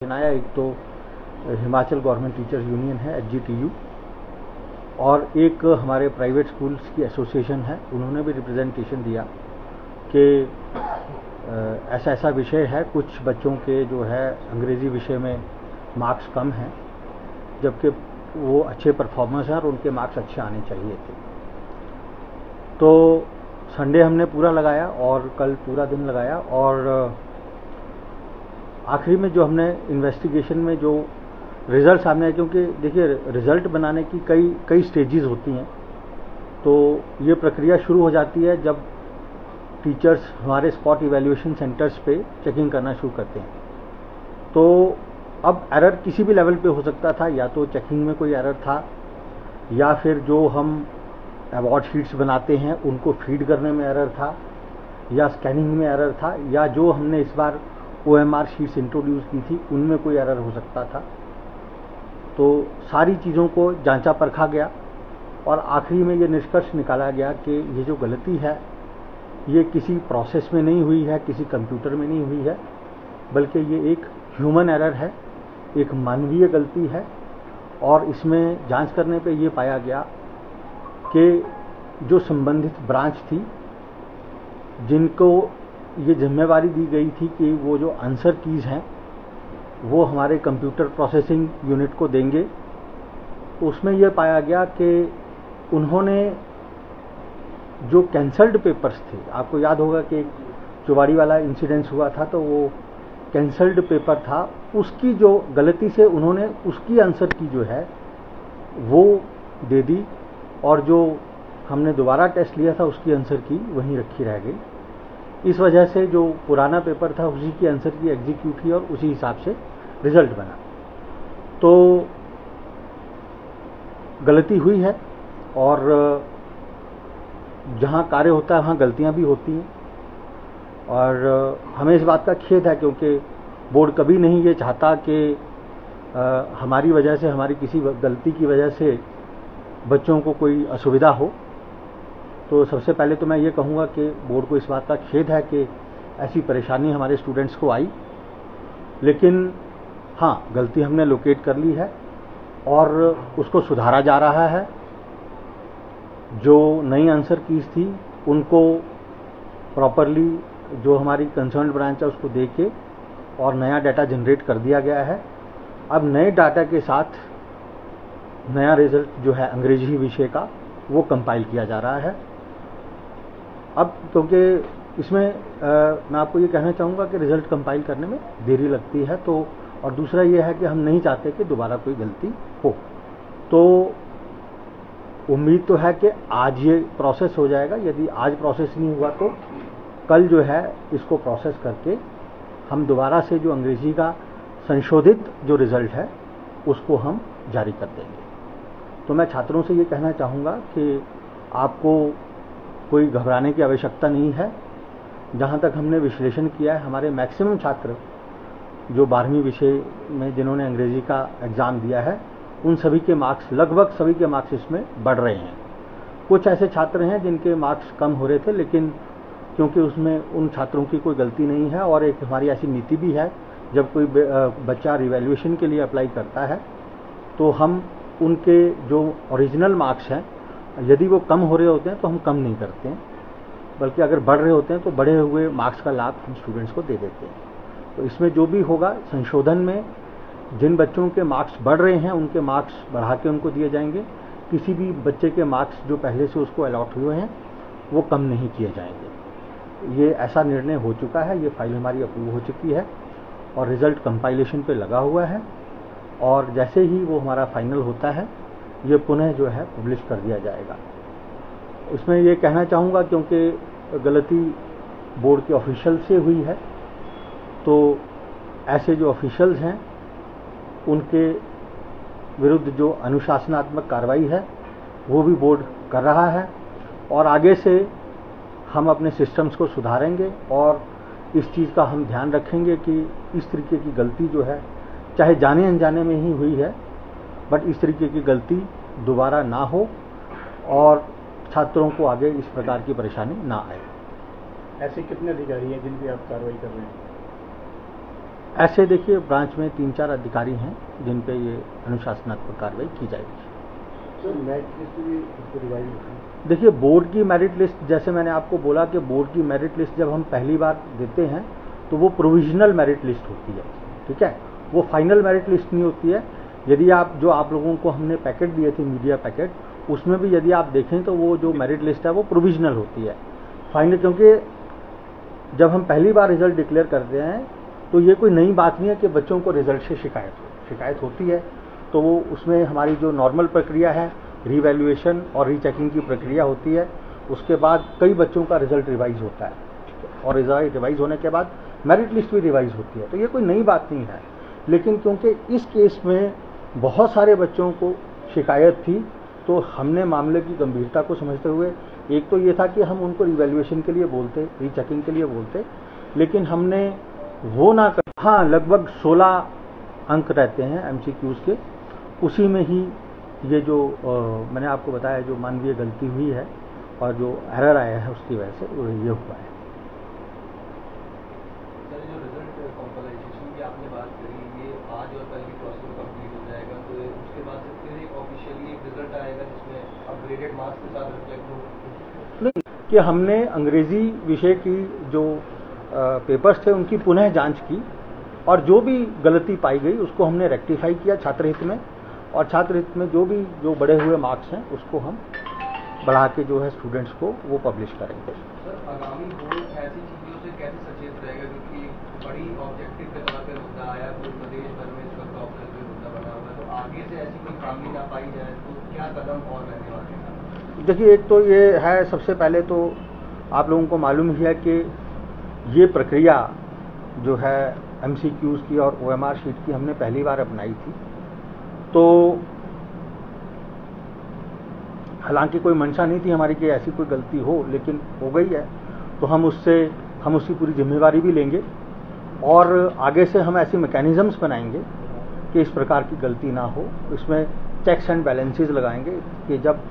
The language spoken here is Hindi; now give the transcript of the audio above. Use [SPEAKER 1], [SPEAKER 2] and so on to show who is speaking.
[SPEAKER 1] रिप्रेजेंटेशन आया। एक तो हिमाचल गवर्नमेंट टीचर्स यूनियन है HGTU, और एक हमारे प्राइवेट स्कूल्स की एसोसिएशन है, उन्होंने भी रिप्रेजेंटेशन दिया कि ऐसा ऐसा विषय है, कुछ बच्चों के जो है अंग्रेज़ी विषय में मार्क्स कम हैं, जबकि वो अच्छे परफॉर्मेंस हैं और उनके मार्क्स अच्छे आने चाहिए थे। तो संडे हमने पूरा लगाया और कल पूरा दिन लगाया, और आखिरी में जो हमने इन्वेस्टिगेशन में जो रिज़ल्ट सामने आए, क्योंकि देखिए रिज़ल्ट बनाने की कई स्टेजेस होती हैं, तो ये प्रक्रिया शुरू हो जाती है जब टीचर्स हमारे स्पॉट इवैल्यूएशन सेंटर्स पे चेकिंग करना शुरू करते हैं। तो अब एरर किसी भी लेवल पे हो सकता था, या तो चेकिंग में कोई एरर था, या फिर जो हम अवार्ड शीट्स बनाते हैं उनको फीड करने में एरर था, या स्कैनिंग में एरर था, या जो हमने इस बार OMR शीट्स इंट्रोड्यूस की थी उनमें कोई एरर हो सकता था। तो सारी चीज़ों को जांचा परखा गया और आखिरी में ये निष्कर्ष निकाला गया कि ये जो गलती है ये किसी प्रोसेस में नहीं हुई है, किसी कंप्यूटर में नहीं हुई है, बल्कि ये एक ह्यूमन एरर है, एक मानवीय गलती है। और इसमें जांच करने पे ये पाया गया कि जो संबंधित ब्रांच थी, जिनको ये जिम्मेवारी दी गई थी कि वो जो आंसर कीज़ हैं वो हमारे कंप्यूटर प्रोसेसिंग यूनिट को देंगे, तो उसमें यह पाया गया कि उन्होंने जो कैंसल्ड पेपर्स थे, आपको याद होगा कि चुवाड़ी वाला इंसिडेंस हुआ था, तो वो कैंसल्ड पेपर था, उसकी जो गलती से उन्होंने उसकी आंसर की जो है वो दे दी, और जो हमने दोबारा टेस्ट लिया था उसकी आंसर की वहीं रखी रह गई। इस वजह से जो पुराना पेपर था उसी की आंसर की एग्जीक्यूट हुई और उसी हिसाब से रिजल्ट बना। तो गलती हुई है, और जहाँ कार्य होता है वहाँ गलतियाँ भी होती हैं, और हमें इस बात का खेद है क्योंकि बोर्ड कभी नहीं ये चाहता कि हमारी वजह से, हमारी किसी गलती की वजह से बच्चों को कोई असुविधा हो। तो सबसे पहले तो मैं ये कहूँगा कि बोर्ड को इस बात का खेद है कि ऐसी परेशानी हमारे स्टूडेंट्स को आई, लेकिन हाँ, गलती हमने लोकेट कर ली है और उसको सुधारा जा रहा है। जो नई आंसर कीज थी उनको प्रॉपरली जो हमारी कंसर्न्ड ब्रांच है उसको दे के और नया डाटा जनरेट कर दिया गया है। अब नए डाटा के साथ नया रिजल्ट जो है अंग्रेजी विषय का वो कंपाइल किया जा रहा है। अब क्योंकि इसमें मैं आपको ये कहना चाहूँगा कि रिजल्ट कंपाइल करने में देरी लगती है, तो और दूसरा ये है कि हम नहीं चाहते कि दोबारा कोई गलती हो। तो उम्मीद तो है कि आज ये प्रोसेस हो जाएगा। यदि आज प्रोसेस नहीं हुआ तो कल जो है इसको प्रोसेस करके हम दोबारा से जो अंग्रेजी का संशोधित जो रिजल्ट है उसको हम जारी कर देंगे। तो मैं छात्रों से ये कहना चाहूँगा कि आपको कोई घबराने की आवश्यकता नहीं है। जहाँ तक हमने विश्लेषण किया है, हमारे मैक्सिमम छात्र जो 12वीं विषय में जिन्होंने अंग्रेजी का एग्ज़ाम दिया है उन सभी के मार्क्स, लगभग सभी के मार्क्स इसमें बढ़ रहे हैं। कुछ ऐसे छात्र हैं जिनके मार्क्स कम हो रहे थे, लेकिन क्योंकि उसमें उन छात्रों की कोई गलती नहीं है और एक हमारी ऐसी नीति भी है, जब कोई बच्चा रिवैल्यूएशन के लिए अप्लाई करता है तो हम उनके जो ओरिजिनल मार्क्स हैं यदि वो कम हो रहे होते हैं तो हम कम नहीं करते हैं, बल्कि अगर बढ़ रहे होते हैं तो बढ़े हुए मार्क्स का लाभ हम स्टूडेंट्स को दे देते हैं। तो इसमें जो भी होगा संशोधन में जिन बच्चों के मार्क्स बढ़ रहे हैं उनके मार्क्स बढ़ा के उनको दिए जाएंगे। किसी भी बच्चे के मार्क्स जो पहले से उसको अलॉट हुए हैं वो कम नहीं किए जाएंगे। ये ऐसा निर्णय हो चुका है, ये फाइल हमारी अप्रूव हो चुकी है और रिजल्ट कंपाइलेशन पे लगा हुआ है, और जैसे ही वो हमारा फाइनल होता है ये पुनः जो है पब्लिश कर दिया जाएगा। इसमें ये कहना चाहूँगा क्योंकि गलती बोर्ड के ऑफिशियल से हुई है, तो ऐसे जो ऑफिशियल्स हैं उनके विरुद्ध जो अनुशासनात्मक कार्रवाई है वो भी बोर्ड कर रहा है, और आगे से हम अपने सिस्टम्स को सुधारेंगे और इस चीज़ का हम ध्यान रखेंगे कि इस तरीके की गलती जो है, चाहे जाने अनजाने में ही हुई है, बट इस तरीके की गलती दोबारा ना हो और छात्रों को आगे इस प्रकार की परेशानी ना आए।
[SPEAKER 2] ऐसे कितने अधिकारी हैं जिन पर आप कार्रवाई कर रहे हैं?
[SPEAKER 1] ऐसे देखिए ब्रांच में 3-4 अधिकारी हैं जिन पे ये अनुशासनात्मक कार्रवाई की जाएगी। देखिए बोर्ड की मेरिट लिस्ट, जैसे मैंने आपको बोला कि बोर्ड की मेरिट लिस्ट जब हम पहली बार देते हैं तो वो प्रोविजनल मेरिट लिस्ट होती है, ठीक है, वो फाइनल मेरिट लिस्ट नहीं होती है। यदि आप जो आप लोगों को हमने पैकेट दिए थे, मीडिया पैकेट, उसमें भी यदि आप देखें तो वो जो मेरिट लिस्ट है वो प्रोविजनल होती है, फाइनल, क्योंकि जब हम पहली बार रिजल्ट डिक्लेयर करते हैं तो ये कोई नई बात नहीं है कि बच्चों को रिजल्ट से शिकायत होती है, तो वो उसमें हमारी जो नॉर्मल प्रक्रिया है, रीवैल्यूएशन और रीचेकिंग की प्रक्रिया होती है। उसके बाद कई बच्चों का रिजल्ट रिवाइज होता है और रिजल्ट रिवाइज होने के बाद मेरिट लिस्ट भी रिवाइज होती है, तो ये कोई नई बात नहीं है। लेकिन क्योंकि इस केस में बहुत सारे बच्चों को शिकायत थी, तो हमने मामले की गंभीरता को समझते हुए, एक तो ये था कि हम उनको रिवैल्यूएशन के लिए बोलते, रीचेकिंग के लिए बोलते, लेकिन हमने वो ना कर, हाँ, लगभग 16 अंक रहते हैं एमसीक्यूज के, उसी में ही ये जो मैंने आपको बताया जो मानवीय गलती हुई है और जो एरर आया है उसकी वजह से ये हुआ है।
[SPEAKER 2] सर, जो रिजल्ट कंपाइलेशन की आपने बात करी, ये आज और कल की प्रोसेस में कंप्लीट हो जाएगा, तो उसके बाद से फिर एक ऑफिशियली एक रिजल्ट आएगा जिसमें अपग्रेडेड मार्क्स के साथ रिफ्लेक्ट हो?
[SPEAKER 1] नहीं, कि हमने अंग्रेजी विषय की जो पेपर्स थे उनकी पुनः जांच की और जो भी गलती पाई गई उसको हमने रेक्टिफाई किया छात्र हित में, और छात्र हित में जो बढ़े हुए मार्क्स हैं उसको हम बढ़ा के जो है स्टूडेंट्स को वो पब्लिश करेंगे।
[SPEAKER 2] सर, आगामी बोर्ड ऐसी चीजों से कैसे सचेत रहेगा, क्योंकि बड़ी ऑब्जेक्टिव के तौर पर मुद्दा आया, पूरे प्रदेश भर में इस वक्त टॉप लेवल मुद्दा बना हुआ है, तो आगे से ऐसी कोई खामी ना पाई जाए तो क्या कदम और रहने वाले हैं?
[SPEAKER 1] देखिए, एक तो ये है, सबसे पहले तो आप लोगों को मालूम ही है कि ये प्रक्रिया जो है एमसीक्यूज की और ओएमआर शीट की हमने पहली बार अपनाई थी, तो हालांकि कोई मंशा नहीं थी हमारी कि ऐसी कोई गलती हो, लेकिन हो गई है, तो हम उसकी पूरी जिम्मेवारी भी लेंगे और आगे से हम ऐसी मैकेनिज्म्स बनाएंगे कि इस प्रकार की गलती ना हो। इसमें चेक्स एंड बैलेंसेस लगाएंगे कि जब